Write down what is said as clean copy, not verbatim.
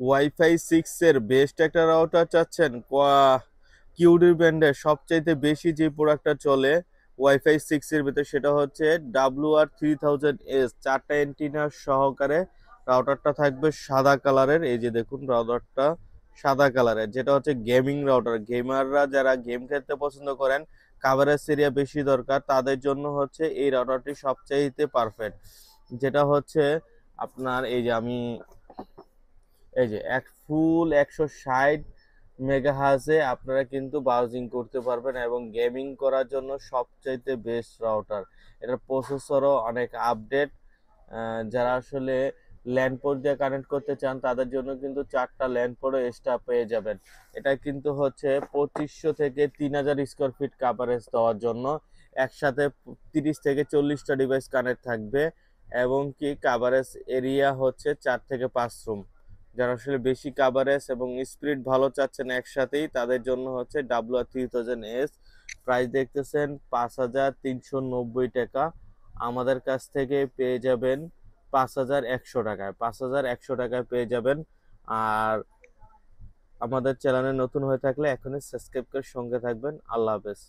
Wifi 6 এর best একটা router চাচ্ছেন, কিউডি ব্র্যান্ডের সবচাইতে বেশি যে প্রোডাক্টটা চলে ওয়াইফাই 6 এর ভিতরে সেটা হচ্ছে WR3000S, 4টা অ্যান্টেনা সহকারে রাউটারটা থাকবে সাদা কালারের। এই যে দেখুন রাউটারটা সাদা কালারের, যেটা হচ্ছে গেমিং রাউটার। গেমাররা যারা গেম খেলতে পছন্দ করেন, কাভারেজ এরিয়া বেশি দরকার, তাদের জন্য হচ্ছে এই রাউটারটি সবচাইতে পারফেক্ট। যেটা হচ্ছে আপনার এই যে আমি এই যে এক ফুল 160 মেগাহার্জে আপনারা কিন্তু ব্রাউজিং করতে পারবেন এবং গেমিং করার জন্য সবচাইতে বেস্ট রাউটার। এটার প্রসেসরও অনেক আপডেট। যারা আসলে ল্যান্ড পোর্ট দিয়ে কানেক্ট করতে চান তাদের জন্য কিন্তু 4টা ল্যান্ড পোর্টও এক্সট্রা পেয়ে যাবেন। এটা কিন্তু হচ্ছে 2500 থেকে 3000 স্কোয়ার ফিট কাভারেজ দেওয়ার জন্য। একসাথে 30 থেকে 40টা ডিভাইস কানেক্ট থাকবে এবং কি কাভারেজ এরিয়া হচ্ছে 4 থেকে 5 রুম। যারা আসলে বেশি কাভারেজ এবং স্পিড ভালো চাচ্ছেন একসাথেই, তাদের জন্য হচ্ছে WR3000S। প্রাইস দেখতেছেন 5390 টাকা। আমাদের কাছ থেকে পেয়ে যাবেন 5100 টাকায়, 5100 টাকায় পেয়ে যাবেন। আর আমাদের চ্যানেলে নতুন হয়ে থাকলে এখনই সাবস্ক্রাইব করে সঙ্গে থাকবেন। আল্লাহ হাফেজ।